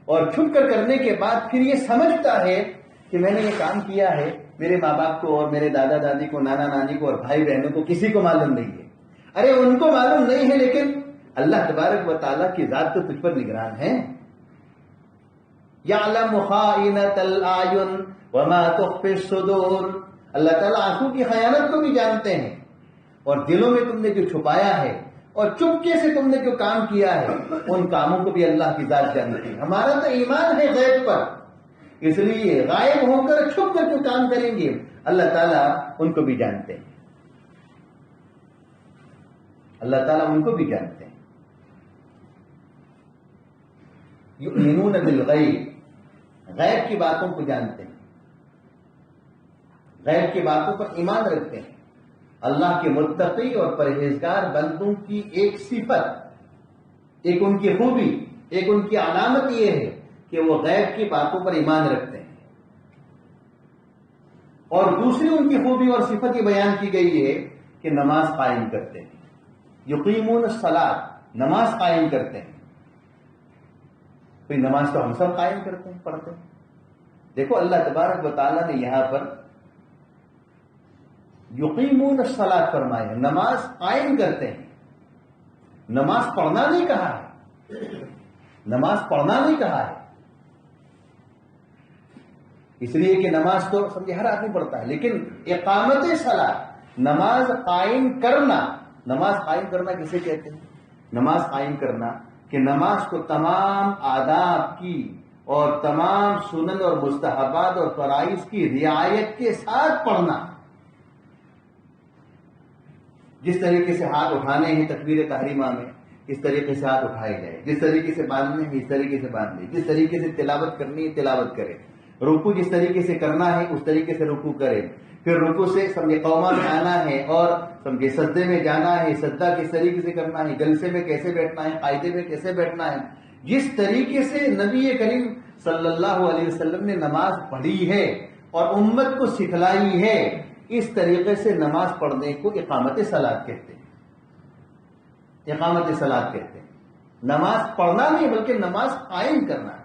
اور چھپ کر کرنے کے بعد پھر یہ سمجھتا ہے کہ میں نے یہ کام کیا ہے، میرے ماں باپ کو اور میرے دادا دادی کو، نانا نانی کو اور بھائی بہنوں کو کسی کو معلوم نہیں ہے۔ ارے ان کو معلوم نہیں ہے، لیکن اللہ تبارک و تعالیٰ کی ذات تو تجھ پر نگران ہے، یعلم خائنۃ الاعین وما تخفی الصدور، اللہ تعالیٰ آنکھوں کی خیانت کو بھی جانتے ہیں، اور دلوں میں تم نے جو چھپایا ہے اور چپکے سے تم نے جو کام کیا ہے ان کاموں کو بھی اللہ کی ذات جانتی ہے۔ ہمارا تو ایمان ہے غیب پر، اس لیے غائب ہو کر چھپ کر جو کام کریں گے اللہ تعالیٰ ان کو بھی جانتے ہیں، اللہ تعالیٰ ان کو بھی جانتے ہیں۔ یؤمنون بالغیب، غیب کی باتوں کو جانتے ہیں، غیب کی باتوں پر ایمان رکھتے ہیں۔ اللہ کے متقی اور پرہیزگار بندوں کی ایک صفت، ایک ان کی خوبی، ایک ان کی علامت یہ ہے کہ وہ غیب کی باتوں پر ایمان رکھتے ہیں، اور دوسری ان کی خوبی اور صفت یہ بیان کی گئی ہے کہ نماز قائم کرتے ہیں، یقیمون الصلاۃ، نماز قائم کرتے ہیں۔ تو نماز تو ہم سب قائم کرتے ہیں، پڑھتے ہیں۔ دیکھو اللہ تبارک و تعالیٰ نے یہاں پر یقیمون الصلاۃ فرمایا ہے، نماز قائم کرتے ہیں، نماز پڑھنا نہیں کہا ہے، نماز پڑھنا نہیں کہا ہے، اس لیے کہ نماز تو سمجھے ہر آدمی پڑھتا ہے، لیکن اقامت صلاۃ، نماز قائم کرنا، نماز قائم کرنا کسے کہتے ہیں؟ نماز قائم کرنا کہ نماز کو تمام آداب کی اور تمام سنن اور مستحبات اور فرائض کی رعایت کے ساتھ پڑھنا۔ جس طریقے سے ہاتھ اٹھانے ہیں تکبیر تحریمہ میں اس طریقے سے ہاتھ اٹھائے جائے، جس طریقے سے باندھنے ہیں اس طریقے سے باندھ لے، جس طریقے سے تلاوت کرنی ہے تلاوت کرے، رکوع جس طریقے سے کرنا ہے اس طریقے سے رکوع کرے، پھر رکوع سے سمجھے قوما میں آنا ہے اور سمجھے سجدے میں جانا ہے، سجدہ کس طریقے سے کرنا ہے، جلسے میں کیسے بیٹھنا ہے، قاعدے میں کیسے بیٹھنا ہے، جس طریقے سے نبی کریم صلی اللہ علیہ وسلم نے نماز پڑھی ہے اور امت کو سکھلائی ہے، اس طریقے سے نماز پڑھنے کو اقامت صلاۃ کہتے ہیں، اقامت صلاۃ کہتے ہیں۔ نماز پڑھنا نہیں بلکہ نماز قائم کرنا ہے،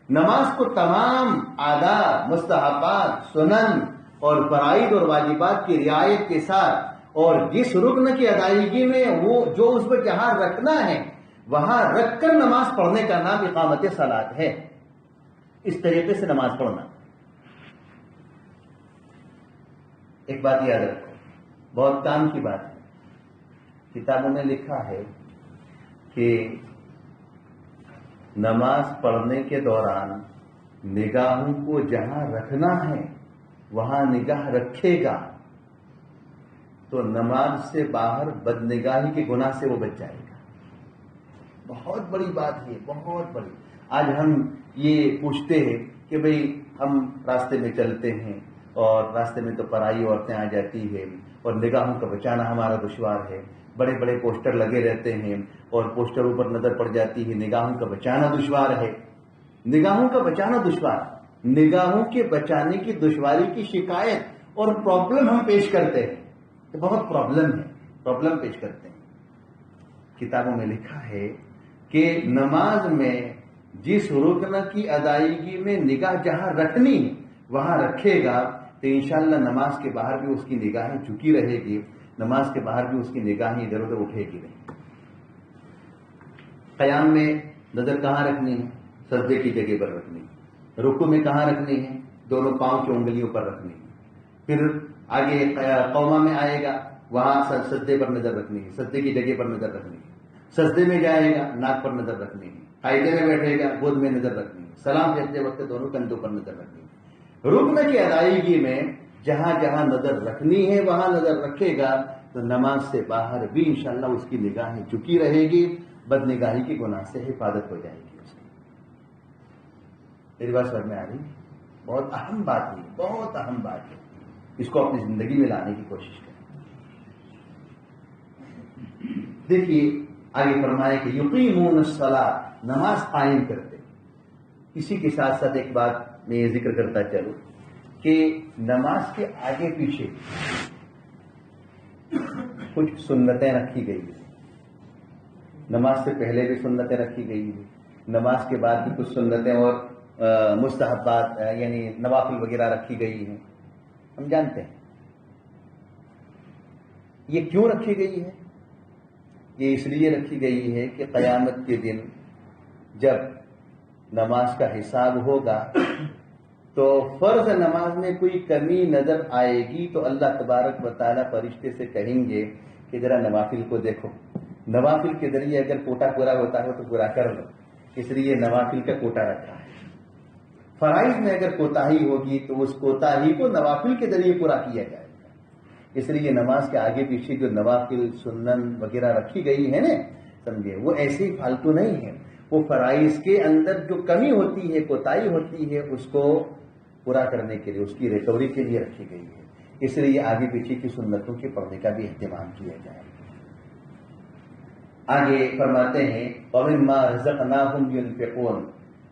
نماز کو تمام آداب، مستحبات، سنن اور فرائض اور واجبات کی رعایت کے ساتھ، اور جس رکن کی ادائیگی میں وہ جو اس پر جہاں رکھنا ہے وہاں رکھ کر نماز پڑھنے کا نام اقامت صلاۃ ہے۔ اس طریقے سے نماز پڑھنا۔ ایک بات یاد رکھو، بہت کام کی بات ہے، کتابوں میں لکھا ہے کہ نماز پڑھنے کے دوران نگاہوں کو جہاں رکھنا ہے وہاں نگاہ رکھے گا تو نماز سے باہر بدنگاہی کے گناہ سے وہ بچ جائے گا۔ بہت بڑی بات ہے، بہت بڑی۔ آج ہم یہ پوچھتے ہیں کہ بھئی ہم راستے میں چلتے ہیں اور راستے میں تو پرائی عورتیں آ جاتی ہیں اور نگاہوں کا بچانا ہمارا دشوار ہے، بڑے بڑے پوسٹر لگے رہتے ہیں اور پوسٹروں پر نظر پڑ جاتی ہے، نگاہوں کا بچانا دشوار ہے، نگاہوں کا بچانا دشوار، نگاہوں کے بچانے کی دشواری کی شکایت اور پرابلم ہم پیش کرتے ہیں، یہ بہت پرابلم ہے، پرابلم پیش کرتے ہیں۔ کتابوں میں لکھا ہے کہ نماز میں جس رکن کی ادائیگی میں نگاہ جہاں رکھنی وہاں رکھے گا تو انشاءاللہ نماز کے باہر بھی اس کی نگاہیں جھکی رہے گی، نماز کے باہر بھی اس کی نگاہیں ادھر ادھر اٹھے گی نہیں۔ قیام میں نظر کہاں رکھنی ہے؟ سجدے کی جگہ پر رکھنی ہے۔ رکوع میں کہاں رکھنی ہے؟ دونوں پاؤں کی انگلیوں پر رکھنی ہے۔ پھر آگے قوما میں آئے گا، وہاں سجدے پر نظر رکھنی ہے، سجدے کی جگہ پر نظر رکھنی ہے۔ سجدے میں جائے گا، ناک پر نظر رکھنی ہے۔ قاعدے میں بیٹھے گا، گود میں نظر رکھنی ہے۔ سلام پھیرتے وقت دونوں کندھوں پر نظر رکھنی ہے۔ رکن کی ادائیگی میں جہاں جہاں نظر رکھنی ہے وہاں نظر رکھے گا تو نماز سے باہر بھی انشاءاللہ اس کی نگاہیں جھکی رہے گی، بدنگاہی کے گناہ سے حفاظت ہو جائے گی اس کی۔ میری بات سمجھ میں آ رہی ہے؟ بہت اہم بات ہے، بہت اہم بات ہے، اس کو اپنی زندگی میں لانے کی کوشش کریں۔ دیکھیے آگے فرمایا کہ یقیمون الصلاۃ، نماز قائم کرتے۔ اسی کے ساتھ ساتھ ایک بات میں یہ ذکر کرتا چلوں کہ نماز کے آگے پیچھے کچھ سنتیں رکھی گئی ہیں، نماز سے پہلے بھی سنتیں رکھی گئی ہیں، نماز کے بعد بھی کچھ سنتیں اور مستحبات یعنی نوافل وغیرہ رکھی گئی ہیں، ہم جانتے ہیں۔ یہ کیوں رکھی گئی ہے؟ یہ اس لیے رکھی گئی ہے کہ قیامت کے دن جب نماز کا حساب ہوگا تو فرض نماز میں کوئی کمی نظر آئے گی تو اللہ تبارک و تعالیٰ فرشتے سے کہیں گے کہ ذرا نوافل کو دیکھو، نوافل کے ذریعے اگر کوٹا پورا ہوتا ہے تو پورا کر لو، اس لیے نوافل کا کوٹا رکھا ہے۔ فرائض میں اگر کوتاہی ہوگی تو اس کوتاہی کو نوافل کے ذریعے پورا کیا جائے گا، اس لیے نماز کے آگے پیچھے جو نوافل سنن وغیرہ رکھی گئی ہے نا، سمجھے، وہ ایسے ہی فالتو نہیں ہے، وہ فرائض کے اندر جو کمی ہوتی ہے، کوتاہی ہوتی ہے، اس کو پورا کرنے کے لیے، اس کی ریکوری کے لیے رکھی گئی ہے، اس لیے آگے پیچھے کی سنتوں کے پڑھنے کا بھی اہتمام کیا جائے گا۔ آگے فرماتے ہیں وَمِمَّا رَزَقْنَاهُمْ يُنْفِقُونَ،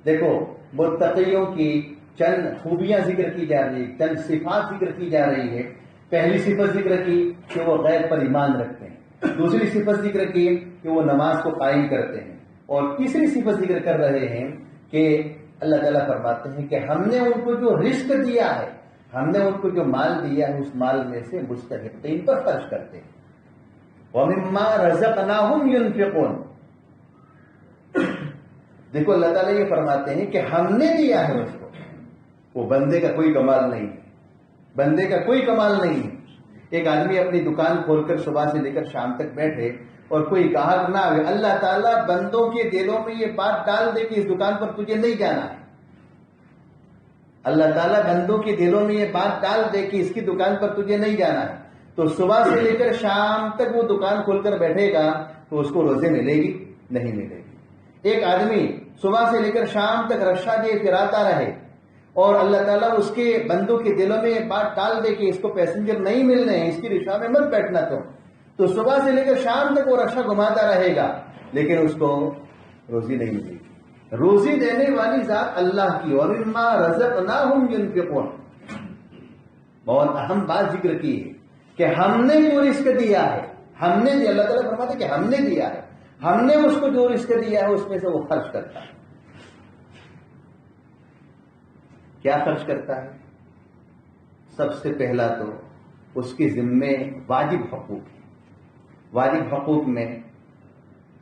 دیکھو متقیوں کی چند خوبیاں ذکر کی جا رہی ہے، چند صفات ذکر کی جا رہی ہے۔ پہلی صفت ذکر کی کہ وہ غیب پر ایمان رکھتے ہیں، دوسری صفت ذکر کی کہ وہ نماز کو قائم کرتے ہیں، اور تیسری صفت ذکر کر رہے ہیں کہ اللہ تعالیٰ فرماتے ہیں کہ ہم نے ان کو جو رزق دیا ہے، ہم نے ان کو جو مال دیا ہے، اس مال میں سے مستحقین پر خرچ کرتے ہیں۔ وَمِمَّا رَزَقْنَاهُمْ يُنْفِقُونَ، دیکھو اللہ تعالیٰ یہ فرماتے ہیں کہ ہم نے دیا ہے اس کو، وہ بندے کا کوئی کمال نہیں ہے، بندے کا کوئی کمال نہیں ہے۔ ایک آدمی اپنی دکان کھول کر صبح سے لے کر شام تک بیٹھے اور کوئی گاہک نہ آئے، اللہ تعالیٰ بندوں کے دلوں میں یہ بات ڈال دے کہ اس دکان پر تجھے نہیں جانا ہے، اللہ تعالیٰ بندوں کے دلوں میں یہ بات ڈال دے کہ اس کی دکان پر تجھے نہیں جانا ہے، تو صبح سے لے کر شام تک وہ دکان کھول کر بیٹھے گا تو اس کو روزے ملے گی؟ نہیں ملے گی۔ ایک آدمی صبح سے لے کر شام تک رکشہ دے پھراتا رہے اور اللہ تعالیٰ اس کے بندوں کے دلوں میں یہ بات ڈال دے کہ اس کو پیسنجر نہیں ملنے ہیں، اس کی رکشہ میں مت بیٹھنا، تو صبح سے لے کر شام تک وہ رکشہ گھماتا رہے گا لیکن اس کو روزی نہیں ملے گی۔ روزی دینے والی ذات اللہ کی، اور وَمِمَّا رَزَقْنَاهُمْ يُنْفِقُونَ، بہت اہم بات ذکر کی ہے کہ ہم نے جو رزق دیا ہے، ہم نے دیا، اللہ تعالیٰ فرماتے ہیں کہ ہم نے دیا ہے، ہم نے اس کو جو رزق دیا ہے اس میں سے وہ خرچ کرتا ہے۔ کیا خرچ کرتا ہے؟ سب سے پہلا تو اس کے ذمے واجب حقوق ہے۔ واجب حقوق میں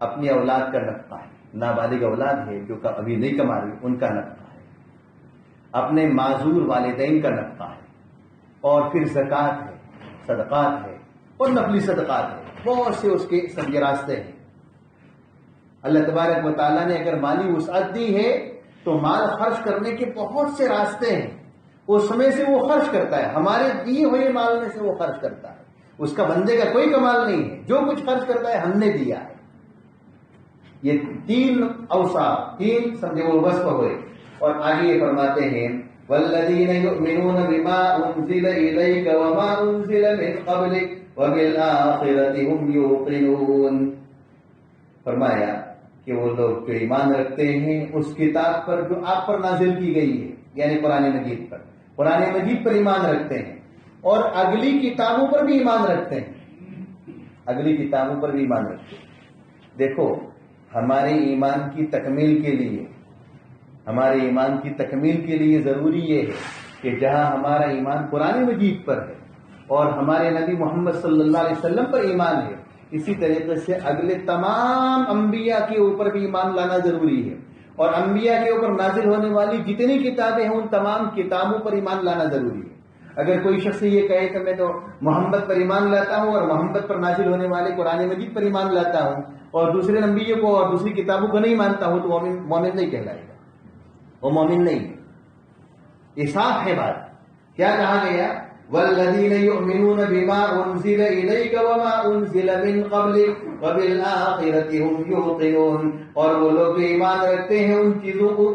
اپنی اولاد کا نفقہ ہے، نابالغ اولاد ہے جو ابھی نہیں کما رہی، ان کا نفقہ ہے، اپنے معذور والدین کا نفقہ ہے، اور پھر زکوٰۃ ہے، صدقات ہے، اور نفلی صدقات ہے، بہت سے اس کے سمجھے راستے ہیں۔ اللہ تبارک و تعالیٰ نے اگر مالی وسعت دی ہے تو مال خرچ کرنے کے بہت سے راستے ہیں، اس میں سے وہ خرچ کرتا ہے، ہمارے دیے ہوئے مال میں سے وہ خرچ کرتا ہے، اس کا بندے کا کوئی کمال نہیں ہے، جو کچھ خرچ کرتا ہے ہم نے دیا ہے۔ یہ تین اوصاف، تین سمجھے وہ وصف ہوئے، اور آگے یہ فرماتے ہیں والذین یؤمنون بما انزل الیک وما انزل من قبلک وبالآخرۃ هم یوقنون، فرمایا کہ وہ لوگ جو ایمان رکھتے ہیں اس کتاب پر جو آپ پر نازل کی گئی ہے، یعنی قرآن مجید پر، قرآن مجید پر ایمان رکھتے ہیں، اور اگلی کتابوں پر بھی ایمان رکھتے ہیں، اگلی کتابوں پر بھی ایمان رکھتے ہیں۔ دیکھو ہمارے ایمان کی تکمیل کے لیے، ہمارے ایمان کی تکمیل کے لیے ضروری یہ ہے کہ جہاں ہمارا ایمان قرآن مجید پر ہے اور ہمارے نبی محمد صلی اللہ علیہ وسلم پر ایمان ہے، اسی طریقے سے اگلے تمام انبیاء کے اوپر بھی ایمان لانا ضروری ہے، اور انبیاء کے اوپر نازل ہونے والی جتنی کتابیں ہیں ان تمام کتابوں پر ایمان لانا ضروری ہے۔ اگر کوئی شخص یہ کہے کہ میں تو محمد پر ایمان لاتا ہوں اور محمد پر نازل ہونے والے قرآن مجید پر ایمان لاتا ہوں اور دوسرے نبیوں کو اور دوسری کتابوں کو نہیں مانتا ہوں، تو مومن نہیں کہلائے گا، وہ مومن نہیں ہے۔ یہ صاف ہے بات۔ کیا کہا گیا؟ والذین یؤمنون بما انزل الیک وما انزل من قبلک وبالآخرۃ هم یوقنون، اور وہ لوگ ایمان رکھتے ہیں ان چیزوں کو،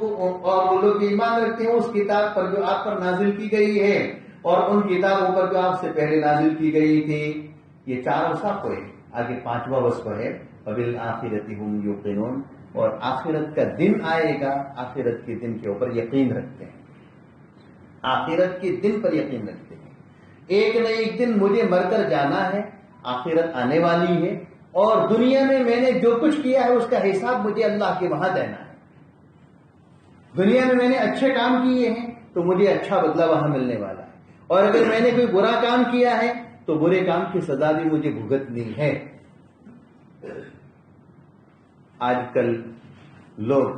اور وہ لوگ ایمان رکھتے ہیں اس کتاب پر جو آپ پر نازل کی گئی ہے اور ان کتابوں پر جو آپ سے پہلے نازل کی گئی تھی۔ یہ چار اوصاف ہوئے، آگے پانچواں وصف ہے وبالآخرۃ هم یوقنون، اور آخرت کا دن آئے گا، آخرت کے دن کے اوپر یقین رکھتے ہیں، آخرت کے دن پر یقین رکھتے ہیں۔ ایک نہ ایک دن مجھے مر کر جانا ہے، آخرت آنے والی ہے، اور دنیا میں میں نے جو کچھ کیا ہے اس کا حساب مجھے اللہ کے وہاں دینا ہے۔ دنیا میں میں نے اچھے کام کیے ہیں تو مجھے اچھا بدلہ وہاں ملنے والا ہے، اور اگر میں نے کوئی برا کام کیا ہے تو برے کام کی سزا بھی مجھے بھگتنی ہے۔ آج کل لوگ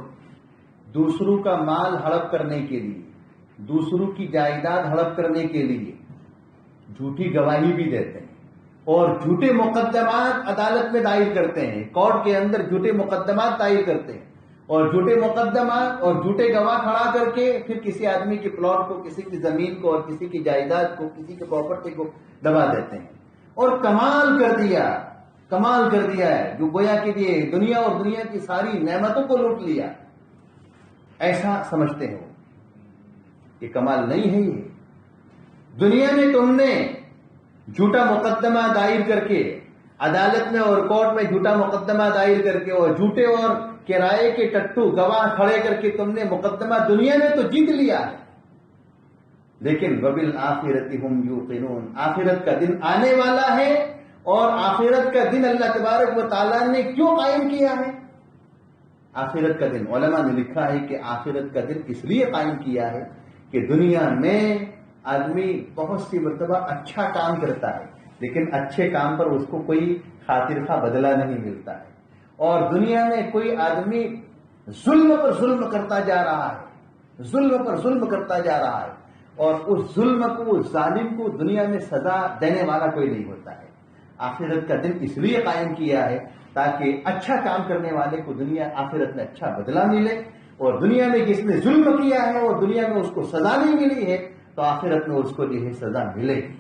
دوسروں کا مال ہڑپ کرنے کے لیے، دوسروں کی جائیداد ہڑپ کرنے کے لیے جھوٹی گواہی بھی دیتے ہیں اور جھوٹے مقدمات عدالت میں دائر کرتے ہیں، کورٹ کے اندر جھوٹے مقدمات دائر کرتے ہیں اور جھوٹے مقدمات اور جھوٹے گواہ کھڑا کر کے پھر کسی آدمی کے پلاٹ کو، کسی کی زمین کو اور کسی کی جائیداد کو، کسی کی پراپرٹی کو دبا دیتے ہیں۔ اور کمال کر دیا ہے، جو گویا کہ یہ دنیا اور دنیا کی ساری نعمتوں کو لوٹ لیا، ایسا سمجھتے ہو۔ یہ کمال نہیں ہے۔ یہ دنیا میں تم نے جھوٹا مقدمہ دائر کر کے عدالت میں اور کورٹ میں جھوٹا مقدمہ دائر کر کے اور جھوٹے اور کرائے کے ٹٹو گواہ کھڑے کر کے تم نے مقدمہ دنیا میں تو جیت لیا ہے، لیکن وبالآخرۃ ھم یوقنون، آخرت کا دن آنے والا ہے اور آخرت کا دن اللہ تبارک و تعالیٰ نے کیوں قائم کیا ہے؟ آخرت کا دن علماء نے لکھا ہے کہ آخرت کا دن اس لیے قائم کیا ہے کہ دنیا میں آدمی بہت سی مرتبہ اچھا کام کرتا ہے لیکن اچھے کام پر اس کو کوئی خاطر خواہ بدلہ نہیں ملتا ہے، اور دنیا میں کوئی آدمی ظلم پر ظلم کرتا جا رہا ہے، ظلم پر ظلم کرتا جا رہا ہے، اور اس ظلم کو، اس ظالم کو دنیا میں سزا دینے والا کوئی نہیں ہوتا ہے۔ آخرت کا دن اس لیے قائم کیا ہے تاکہ اچھا کام کرنے والے کو دنیا آخرت میں اچھا بدلہ ملے، اور دنیا میں جس نے ظلم کیا ہے اور دنیا میں اس کو سزا نہیں ملی ہے تو آخرت میں اس کو جو ہے سزا ملے گی۔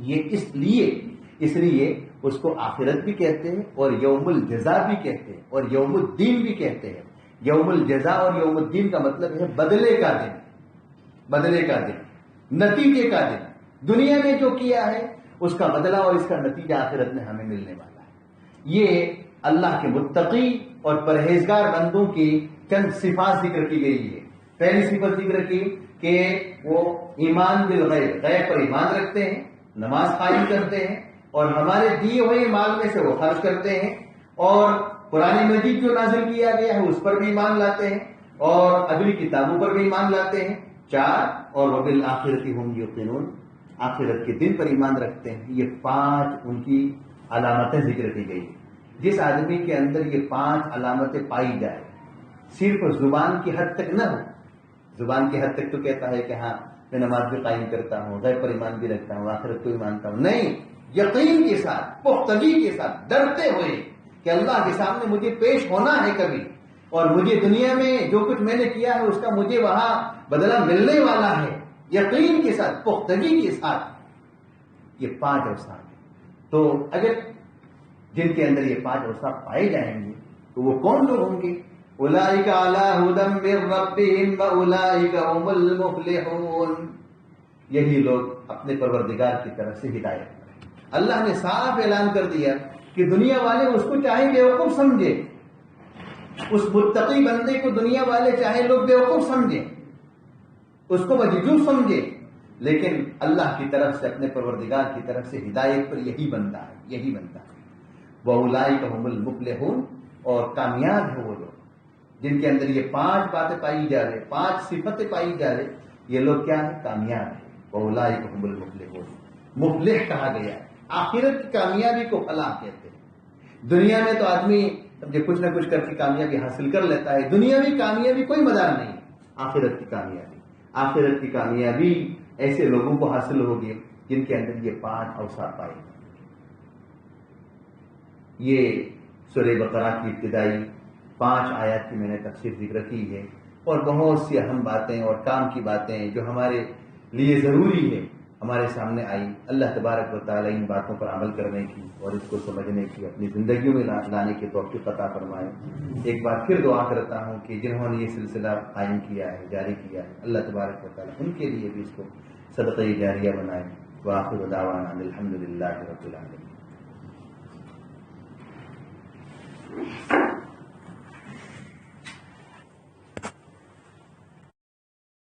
یہ اس لیے اس کو آخرت بھی کہتے ہیں اور یوم الجزا بھی کہتے ہیں اور یوم الدین بھی کہتے ہیں۔ یوم الجزا اور یوم الدین کا مطلب ہے بدلے کا دن، نتیجے کا دن۔ دنیا میں جو کیا ہے اس کا بدلہ اور اس کا نتیجہ آخرت میں ہمیں ملنے والا ہے۔ یہ اللہ کے متقی اور پرہیزگار بندوں کی چند صفات ذکر کی گئی ہے۔ پہلی صفت ذکر کی کہ وہ ایمان بالغیب، غیب پر ایمان رکھتے ہیں، نماز قائم کرتے ہیں اور ہمارے دیے ہوئے مال میں سے وہ خرچ کرتے ہیں، اور قرآن مجید جو نازل کیا گیا ہے اس پر بھی ایمان لاتے ہیں اور اگلی کتابوں پر بھی ایمان لاتے ہیں۔ 4 اور وبالآخرۃ ھم یوقنون، آخرت کے دن پر ایمان رکھتے ہیں۔ یہ 5 ان کی علامتیں ذکر کی گئی۔ جس آدمی کے اندر یہ 5 علامتیں پائی جائے، صرف زبان کی حد تک نہ ہو، زبان کی حد تک تو کہتا ہے کہ ہاں میں نماز بھی قائم کرتا ہوں، غیب پر ایمان بھی رکھتا ہوں، آخرت کو بھی مانتا ہوں، نہیں، یقین کے ساتھ، پختگی کے ساتھ، ڈرتے ہوئے کہ اللہ کے سامنے مجھے پیش ہونا ہے کبھی، اور مجھے دنیا میں جو کچھ میں نے کیا ہے اس کا مجھے وہاں بدلہ ملنے والا ہے، یقین کے ساتھ، پختگی کے ساتھ۔ یہ 5 اوصاف ہیں۔ تو اگر جن کے اندر یہ 5 اوصاف پائے جائیں گے تو وہ کون لوگ ہوں گے؟ اولئک علی ھدی من ربہم واولئک ھم المفلحون، یہی لوگ اپنے پروردگار کی طرف سے ہدایت پر ہیں۔ اللہ نے صاف اعلان کر دیا کہ دنیا والے اس کو چاہے بیوقوف سمجھے، اس متقی بندے کو دنیا والے چاہے لوگ بیوقوف سمجھیں، اس کو مجذوب سمجھے، لیکن اللہ کی طرف سے، اپنے پروردگار کی طرف سے ہدایت پر یہی بندہ ہے۔ وَأُولَئِكَ هُمُ الْمُفْلِحُونَ، اور کامیاب ہے وہ لوگ جن کے اندر یہ 5 باتیں پائی جا رہے، 5 صفتیں پائی جا رہے، یہ لوگ کیا ہے؟ کامیاب ہے۔ وَأُولَئِكَ هُمُ الْمُفْلِحُونَ، مفلح کہا گیا ہے، آخرت کی کامیابی کو فلاح کہتے ہیں۔ دنیا میں تو آدمی کچھ نہ کچھ کر کے کامیابی حاصل کر لیتا ہے، دنیاوی کامیابی کوئی مدار نہیں، آخرت کی کامیابی ایسے لوگوں کو حاصل ہوگی جن کے اندر یہ 5 اوصاف پائے۔ یہ سورہ بقرہ کی ابتدائی 5 آیات کی میں نے تفسیر ذکر کی ہے، اور بہت سی اہم باتیں اور کام کی باتیں جو ہمارے لیے ضروری ہے ہمارے سامنے آئی۔ اللہ تبارک و تعالیٰ ان باتوں پر عمل کرنے کی اور اس کو سمجھنے کی، اپنی زندگیوں میں لانے کی توفیق عطا فرمائے۔ ایک بار پھر دعا کرتا ہوں کہ جنہوں نے یہ سلسلہ قائم کیا ہے، جاری کیا ہے، اللہ تبارک و تعالیٰ ان کے لیے بھی اس کو صدقہ جاریہ بنائے۔ وآخر دعوانا الحمدللہ رب العالمین۔